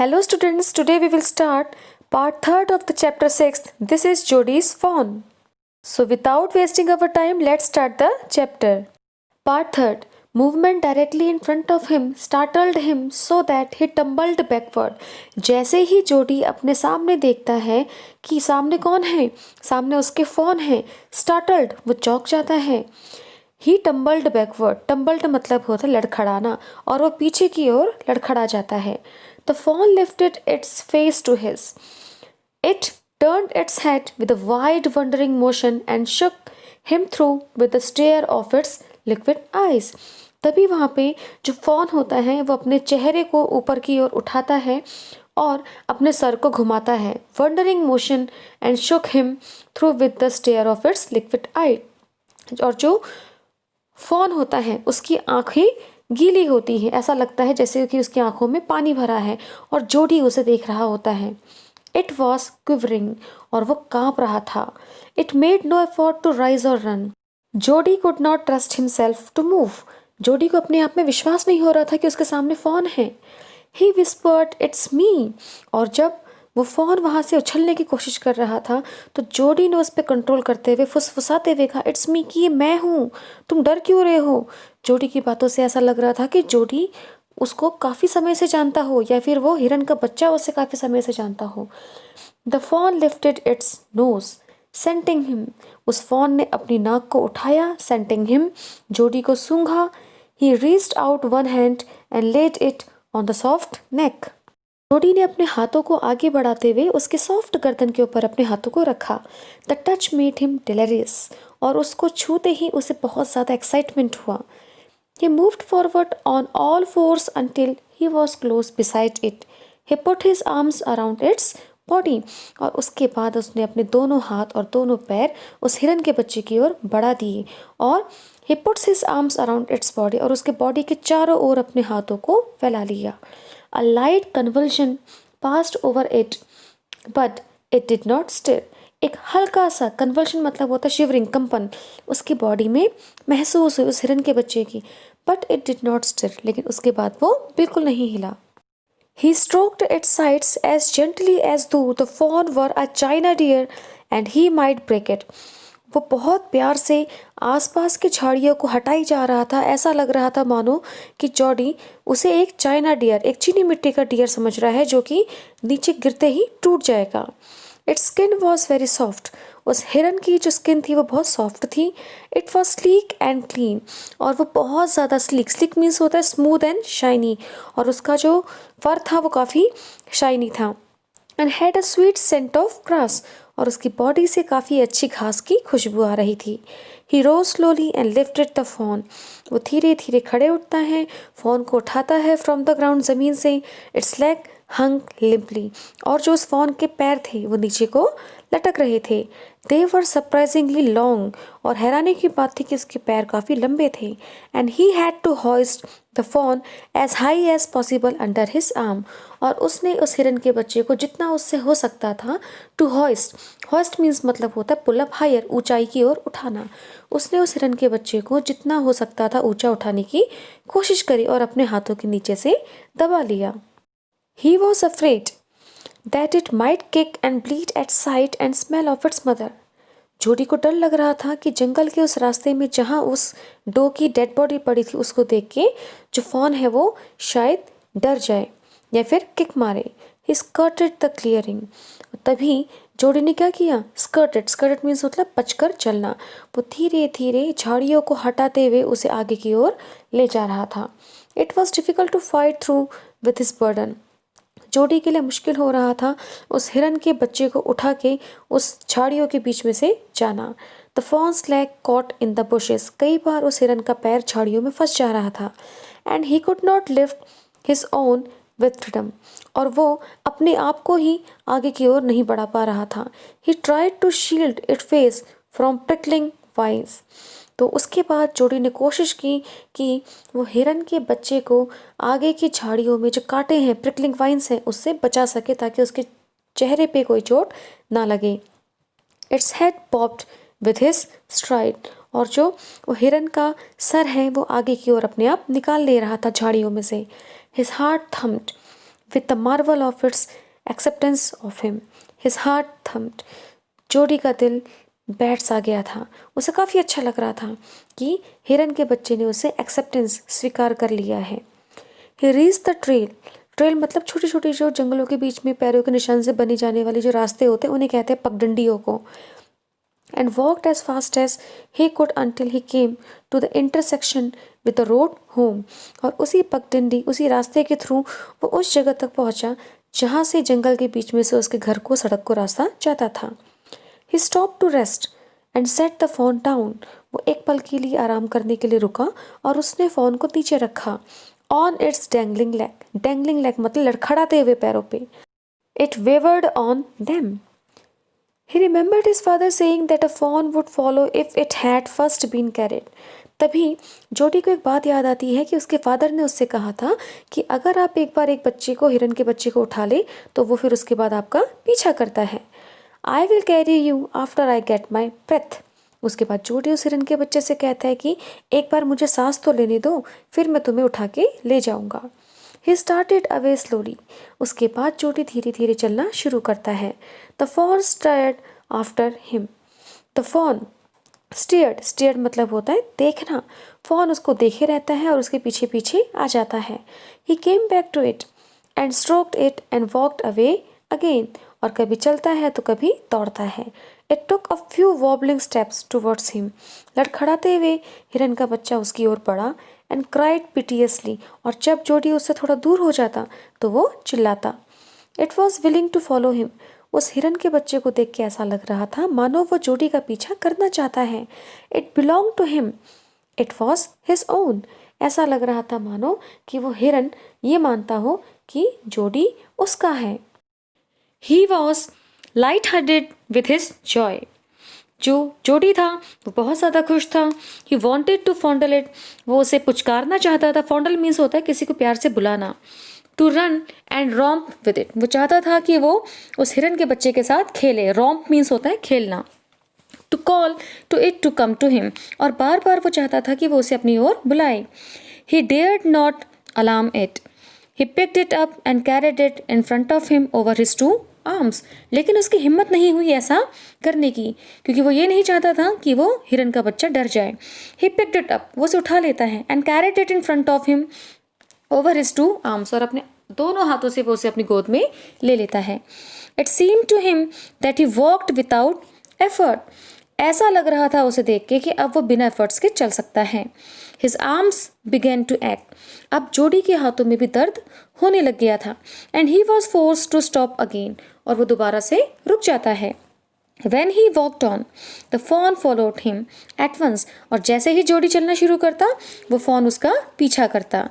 Hello students, today we will start part 3rd of the chapter 6th. This is Jody's fawn. So without wasting our time, let's start the chapter. Part 3rd. Movement directly in front of him startled him so that he tumbled backward. जैसे ही जोडी अपने सामने देखता है कि सामने कौन है, सामने उसके फ़ोन है, startled वो चौंक जाता है. ही टम्बल्ड बैकवर्ड. टम्बल्ड मतलब होता है लड़खड़ाना, और वो पीछे की ओर लड़खड़ा जाता है. The fawn lifted its face to his. It turned its head with a wide wondering motion and shook him through with the stare of its liquid eyes. तभी वहाँ पे जो फ़ोन होता है वो अपने चेहरे को ऊपर की ओर उठाता है और अपने सर को घुमाता है. wondering motion and shook him through with the stare of its liquid eye. और जो फ़ोन होता है उसकी आंखें गीली होती हैं, ऐसा लगता है जैसे कि उसकी आंखों में पानी भरा है और जोडी उसे देख रहा होता है. इट वॉज क्विवरिंग, और वो कांप रहा था. It made no effort to rise और run. Jody could not trust himself to move. Jody को अपने आप में विश्वास नहीं हो रहा था कि उसके सामने फ़ोन है. ही विस्पर्ड इट्स मी, और जब वो फ़ोन वहाँ से उछलने की कोशिश कर रहा था तो जोडी ने उस पर कंट्रोल करते हुए फुसफुसाते हुए कहा, इट्स मी, कि ये मैं हूँ, तुम डर क्यों रहे हो. जोडी की बातों से ऐसा लग रहा था कि जोडी उसको काफ़ी समय से जानता हो, या फिर वो हिरन का बच्चा उसे काफ़ी समय से जानता हो. The fawn lifted its nose scenting him. उस फ़ोन ने अपनी नाक को उठाया. सेंटिंग हिम, जोडी को सूंघा. He reached out one hand and laid it on the soft neck. Jody ने अपने हाथों को आगे बढ़ाते हुए उसके सॉफ्ट गर्दन के ऊपर अपने हाथों को रखा. द टच मेड हिम डिलेरियस, और उसको छूते ही उसे बहुत ज़्यादा एक्साइटमेंट हुआ. He moved forward on all fours until he was close beside it. He put his arms around its body. और उसके बाद उसने अपने दोनों हाथ और दोनों पैर उस हिरन के बच्चे की ओर बढ़ा दिए. और he puts his arms around its body, और उसके बॉडी के चारों ओर अपने हाथों को फैला लिया. A light convulsion passed over it, but it did not stir. एक हल्का सा कन्वर्शन मतलब होता है शिवरिंग, कंपन उसकी बॉडी में महसूस हुई उस हिरन के बच्चे की. But it did not stir, लेकिन उसके बाद वो बिल्कुल नहीं हिला. He stroked its sides as gently as though the fawn were a china deer and he might break it. वो बहुत प्यार से आसपास की झाड़ियों को हटाई जा रहा था. ऐसा लग रहा था मानो कि जोडी उसे एक चाइना डियर, एक चीनी मिट्टी का डियर समझ रहा है जो कि नीचे गिरते ही टूट जाएगा. It's skin was very soft. उस हिरन की जो स्किन थी वो बहुत सॉफ्ट थी. It was sleek and clean, और वो बहुत ज़्यादा स्लीक. स्लीक मीन्स होता है स्मूथ एंड शाइनी, और उसका जो फर था वो काफ़ी शाइनी था. And had a sweet scent of grass, और उसकी बॉडी से काफ़ी अच्छी घास की खुशबू आ रही थी. He rose slowly and lifted the fawn. वो धीरे धीरे खड़े उठता है, फ़ोन को उठाता है फ्रॉम द ग्राउंड, ज़मीन से. इट्स लेग हंग लिम्पली, और जो उस फ़ोन के पैर थे वो नीचे को लटक रहे थे. दे वर सरप्राइजिंगली लॉन्ग, और हैरानी की बात थी कि उसके पैर काफ़ी लंबे थे. And he had to hoist the fawn as high as possible under his arm, और उसने उस हिरन के बच्चे को जितना उससे हो सकता था टू हॉइस्ट. हॉइस्ट मीन्स मतलब होता है पुल अप हायर, ऊंचाई की ओर उठाना. उसने उस हिरन के बच्चे को जितना हो सकता था ऊंचा उठाने की कोशिश करी और अपने हाथों के नीचे से दबा लिया. He was afraid that it might kick and bleed at sight and smell of its mother. जोडी को डर लग रहा था कि जंगल के उस रास्ते में जहाँ उस डो की डेड बॉडी पड़ी थी उसको देख के जो फ़ोन है वो शायद डर जाए या फिर किक मारे. He skirted the clearing. तभी जोडी ने क्या किया? स्कर्टेड मीन्स मतलब बचकर चलना. वो धीरे धीरे झाड़ियों को हटाते हुए उसे आगे की ओर ले जा रहा था. It was difficult to fight through with his burden. जोडी के लिए मुश्किल हो रहा था उस हिरन के बच्चे को उठा के उस झाड़ियों के बीच में से जाना. The fawns leg caught in the bushes. कई बार उस हिरन का पैर झाड़ियों में फंस जा रहा था. And he could not lift his own with freedom, और वो अपने आप को ही आगे की ओर नहीं बढ़ा पा रहा था. He tried to shield it face from prickling vines. तो उसके बाद जोडी ने कोशिश की कि वो हिरन के बच्चे को आगे की झाड़ियों में जो कांटे हैं, प्रिकलिंग वाइन्स हैं, उससे बचा सके ताकि उसके चेहरे पे कोई चोट ना लगे. Its head popped with his STRIDE, और जो वो हिरन का सर है वो आगे की ओर अपने आप निकाल ले रहा था झाड़ियों में से. His heart thumped with the marvel of its acceptance of him. His heart thumped. जोडी का दिल बैठ सा गया था। उसे काफ़ी अच्छा लग रहा था कि हिरन के बच्चे ने उसे एक्सेप्टेंस स्वीकार कर लिया है। He reached the trail. Trail मतलब छोटी छोटी जो जंगलों के बीच में पैरों के निशान से बनी जाने वाली जो रास्ते होते हैं उन्हें कहते हैं पगडंडियों को। And walked as fast as he could until he came to the intersection with the road home. और उसी पगडंडी उसी रास्ते के थ्रू वो उस जगह तक पहुंचा जहाँ से जंगल के बीच में से उसके घर को सड़क को रास्ता जाता था। He stopped to rest and set the phone down. वो एक पल के लिए आराम करने के लिए रुका और उसने फ़ोन को नीचे रखा। On its dangling leg. Dangling leg मतलब लड़खड़ाते हुए पैरों पे। It wavered on them. He remembered his father saying that a fawn would follow if it had first been carried. तभी जोडी को एक बात याद आती है कि उसके फादर ने उससे कहा था कि अगर आप एक बार एक बच्चे को हिरन के बच्चे को उठा ले तो वो फिर उसके बाद आपका पीछा करता है। I will carry you after I get my breath. उसके बाद जोडी उस हिरन के बच्चे से कहता है कि एक बार मुझे सांस तो लेने दो फिर मैं तुम्हें उठा के ले जाऊंगा। He started away slowly. उसके बाद जोडी धीरे धीरे चलना शुरू करता है। The fawn stared after him. The fawn stared मतलब होता है देखना। fawn उसको देखे रहता है और उसके पीछे पीछे आ जाता है। He came back to it and stroked it and walked away again. और कभी चलता है तो कभी दौड़ता है। It took a few wobbling steps towards him. लड़खड़ाते हुए हिरन का बच्चा उसकी ओर बढ़ा and cried piteously. और जब जोडी उससे थोड़ा दूर हो जाता तो वो चिल्लाता। It was willing to follow him. उस हिरन के बच्चे को देख के ऐसा लग रहा था मानो वो जोडी का पीछा करना चाहता है। It belonged to him. It was his own. ऐसा लग रहा था मानो कि वो हिरन ये मानता हो कि जोडी उसका है। He was light-hearted with his joy. जो जोडी था वो बहुत ज़्यादा खुश था। He wanted to fondle it. वो उसे पुचकारना चाहता था। Fondle means होता है किसी को प्यार से बुलाना। To run and romp with it. वो चाहता था कि वो उस हिरन के बच्चे के साथ खेले। Romp means होता है खेलना। To call to it to come to him. और बार बार वो चाहता था कि वो उसे अपनी ओर बुलाए। He dared not alarm it. He picked it up and carried it in front of him over his two arms. लेकिन उसकी हिम्मत नहीं हुई ऐसा करने की क्योंकि वो ये नहीं चाहता था कि वो हिरन का बच्चा डर जाए। He picked it up. वो उसे उठा लेता है and carried it in front of him over his two arms. और अपने दोनों हाथों से वो उसे अपनी गोद में ले लेता है। It seemed to him that he walked without effort. ऐसा लग रहा था उसे देख के कि अब वो बिना एफर्ट्स के चल सकता है। His arms began to ache. अब जोडी के हाथों में भी दर्द होने लग गया था। And he was forced to stop again. और वो दोबारा से रुक जाता है। When he walked on, the fawn followed him at once. और जैसे ही जोडी चलना शुरू करता वो fawn उसका पीछा करता।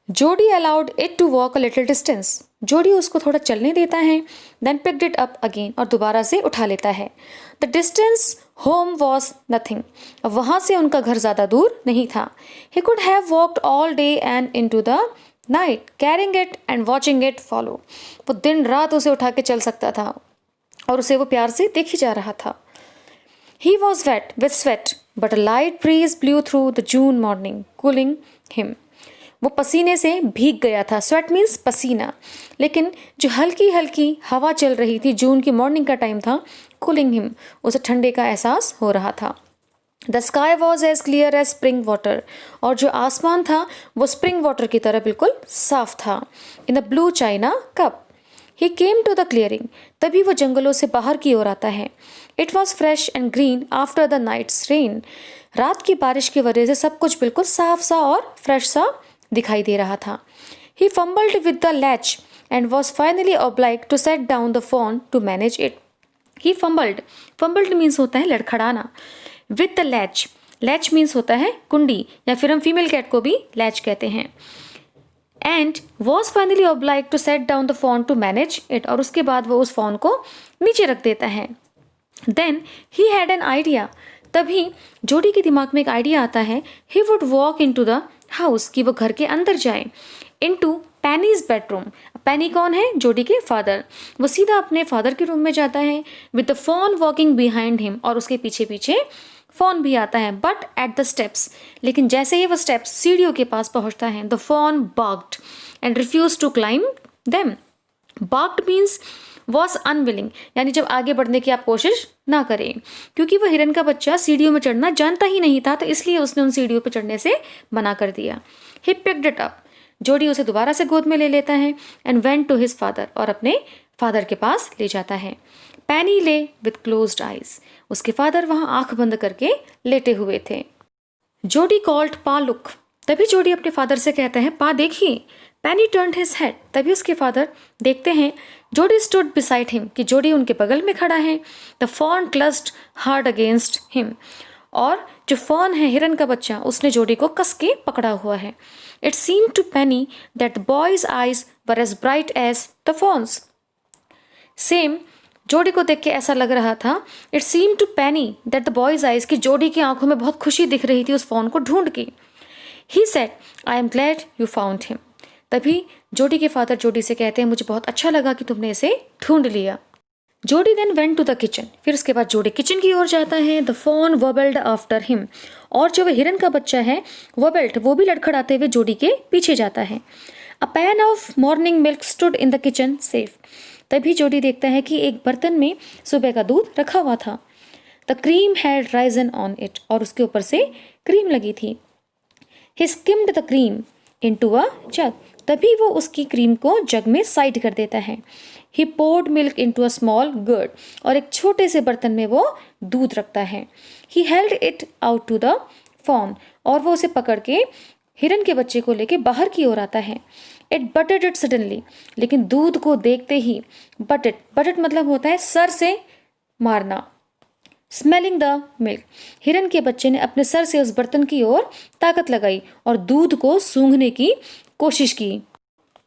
जोडी allowed it to walk a little distance. जोडी उसको थोड़ा चलने देता है। Then picked it up again. और दोबारा से उठा लेता है। The distance home was nothing. अब वहाँ से उनका घर ज़्यादा दूर नहीं था। He could have walked all day and into the night, carrying it and watching it follow. वो दिन रात उसे उठा के चल सकता था और उसे वो प्यार से देख ही जा रहा था। He was wet with sweat, but a light breeze blew through the June morning, cooling him. वो पसीने से भीग गया था। स्वेट मीन्स पसीना। लेकिन जो हल्की हल्की हवा चल रही थी जून की मॉर्निंग का टाइम था। कूलिंग हिम उसे ठंडे का एहसास हो रहा था। The sky was as clear as spring water. और जो आसमान था वो स्प्रिंग वाटर की तरह बिल्कुल साफ था। In the blue china cup. He came to the clearing. तभी वो जंगलों से बाहर की ओर आता है। It was fresh and green after the night's rain. रात की बारिश की वजह से सब कुछ बिल्कुल साफ सा और फ्रेश सा दिखाई दे रहा था। He fumbled with the latch and was finally obliged to set down the fawn to manage it. He fumbled. Fumbled means होता है लड़खड़ाना। With the latch. Latch means होता है कुंडी या फिर हम फीमेल कैट को भी latch कहते हैं। And was finally obliged to set down the fawn to manage it. और उसके बाद वो उस fawn को नीचे रख देता है। Then he had an idea. तभी जोडी के दिमाग में एक आइडिया आता है। He would walk into the house कि वो घर के अंदर जाए। Into Penny's bedroom. पैनी कौन है? जोडी के फादर। वो सीधा अपने फादर के रूम में जाता है with the fawn walking behind him. और उसके पीछे पीछे फॉन भी आता है। But at the steps. लेकिन जैसे ही वो स्टेप्स सीढ़ियों के पास पहुंचता है the fawn balked and refuse to climb them. Barked means was unwilling, यानी जब आगे बढ़ने की आप कोशिश ना करें, क्योंकि वह हिरन का बच्चा सीढ़ियों में चढ़ना जानता ही नहीं था, तो इसलिए उसने उन सीढ़ियों पर चढ़ने से मना कर दिया. He picked it up. जोडी उसे दोबारा से गोद में ले लेता है and went to his father, और अपने फादर के पास ले जाता है. Penny lay with closed eyes. उसके फादर वहां आंख बंद करके लेटे हुए थे. जोडी कॉल्ड पा लुक. तभी जोडी अपने फादर से कहता है पा देखिए. पैनी टर्न्ड हिज हेड. तभी उसके फादर देखते हैं. जोडी स्टूड बिसाइड हिम, कि जोडी उनके बगल में खड़ा है. The fawn clasped hard against him. और जो फॉन है हिरन का बच्चा, उसने जोडी को कस के पकड़ा हुआ है. It seem to Penny that the boy's eyes were as bright as the fawn's. Same Jody को देख के ऐसा लग रहा था. It seem to Penny that the boy's eyes, कि जोडी की आंखों में बहुत खुशी दिख रही थी उस फॉन को ढूंढ के. He said I am glad you found him. तभी जोडी के फादर जोडी से कहते हैं मुझे बहुत अच्छा लगा कि तुमने इसे ढूंढ लिया. Jody then went to the kitchen. फिर उसके बाद जोडी किचन की ओर जाता है. The fawn wobbled after him. और जो वह हिरन का बच्चा है वबल्ड, वो भी लड़खड़ाते हुए जोडी के पीछे जाता है. A pan of morning milk stood in the kitchen safe. तभी जोडी देखता है कि एक बर्तन में सुबह का दूध रखा हुआ था. The cream had risen on it. और उसके ऊपर से क्रीम लगी थी. He skimmed the cream into a jug. तभी वो उसकी क्रीम को जग में साइड कर देता है. He poured milk into a small gourd. और एक छोटे से बर्तन में वो दूध रखता है. He held it out to the fawn. और वो उसे पकड़ के हिरन के बच्चे को लेके बाहर की ओर आता है. It butted it suddenly. लेकिन दूध को देखते ही बटेड मतलब होता है सर से मारना. Smelling the milk. हिरन के बच्चे ने अपने सर से उस बर्तन की ओर ताकत लगाई और दूध को सूंघने की कोशिश की.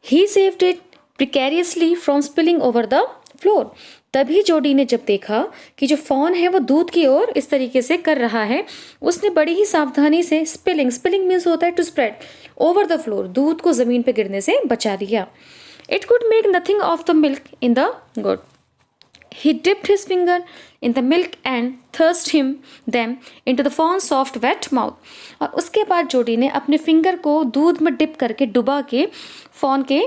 He saved it precariously from spilling over the floor. तभी जोडी ने जब देखा कि जो फॉन है वो दूध की ओर इस तरीके से कर रहा है, उसने बड़ी ही सावधानी से स्पिलिंग मीन्स होता है to spread over the floor, दूध को जमीन पे गिरने से बचा दिया. It could make nothing of the milk in the gourd. He dipped his finger in the milk and thrust them into the fawn's soft wet mouth. और उसके बाद जोडी ने अपने फिंगर को दूध में डिप करके डुबा के फॉन के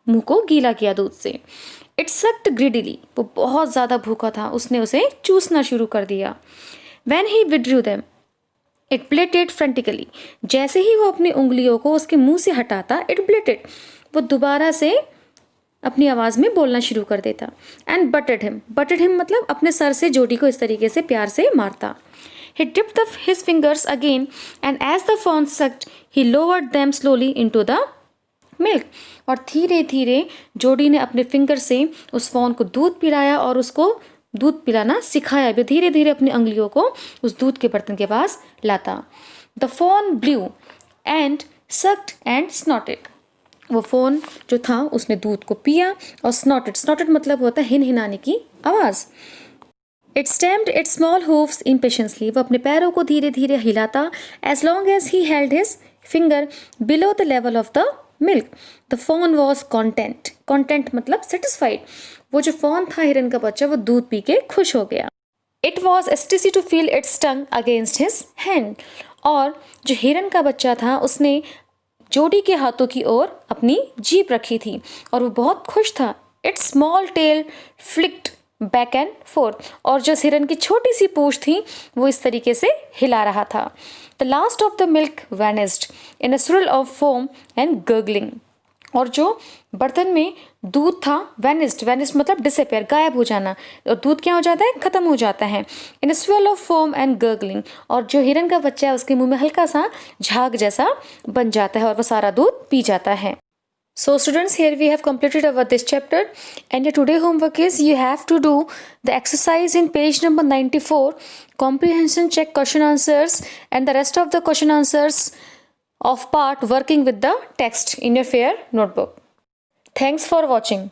मुंह को गीला किया दूध से. It sucked greedily. वो बहुत ज़्यादा भूखा था, उसने उसे चूसना शुरू कर दिया. When he withdrew them, it bleated frantically. जैसे ही वो अपनी उंगलियों को उसके मुंह से हटाता, it bleated. वो दोबारा से अपनी आवाज़ में बोलना शुरू कर देता. एंड बटेड हिम मतलब अपने सर से जोडी को इस तरीके से प्यार से मारता. He dipped his fingers again and as the fawn sucked he lowered them slowly into the milk. और धीरे धीरे जोडी ने अपने फिंगर से उस फॉन को दूध पिलाया और उसको दूध पिलाना सिखाया भी. धीरे धीरे अपनी उंगलियों को उस दूध के बर्तन के पास लाता. The fawn blew and sucked and snorted. वो फोन जो था उसने दूध को पिया और स्नॉटेड मतलब होता है हिनहिनाने की आवाज़. It stamped its small hoofs impatiently. वो अपने पैरों को धीरे धीरे हिलाता. As long as he held his finger below the level of the milk. The fawn was content मतलब सेटिस्फाइड. वो जो फोन था हिरन का बच्चा, वो दूध पी के खुश हो गया. It was ecstasy to feel its tongue against his hand. और जो हिरन का बच्चा था उसने जोडी के हाथों की ओर अपनी जीभ रखी थी और वो बहुत खुश था. It's small tell flicked back and fourth. और जो हिरन की छोटी सी पूंछ थी वो इस तरीके से हिला रहा था. The last of the milk vanished in a swirl of foam and gargling. और जो बर्तन में दूध था वैनिस्ड मतलब डिसअपियर, गायब हो जाना. और दूध क्या हो जाता है, खत्म हो जाता है. इन अ swirl of foam and gargling. और जो हिरन का बच्चा है उसके मुंह में हल्का सा झाग जैसा बन जाता है और वो सारा दूध पी जाता है. So students, here we have completed our this chapter, and your today homework is you have to do the exercise in page number 94, comprehension check question answers, and the rest of the question answers of part working with the text in your fair notebook. Thanks for watching.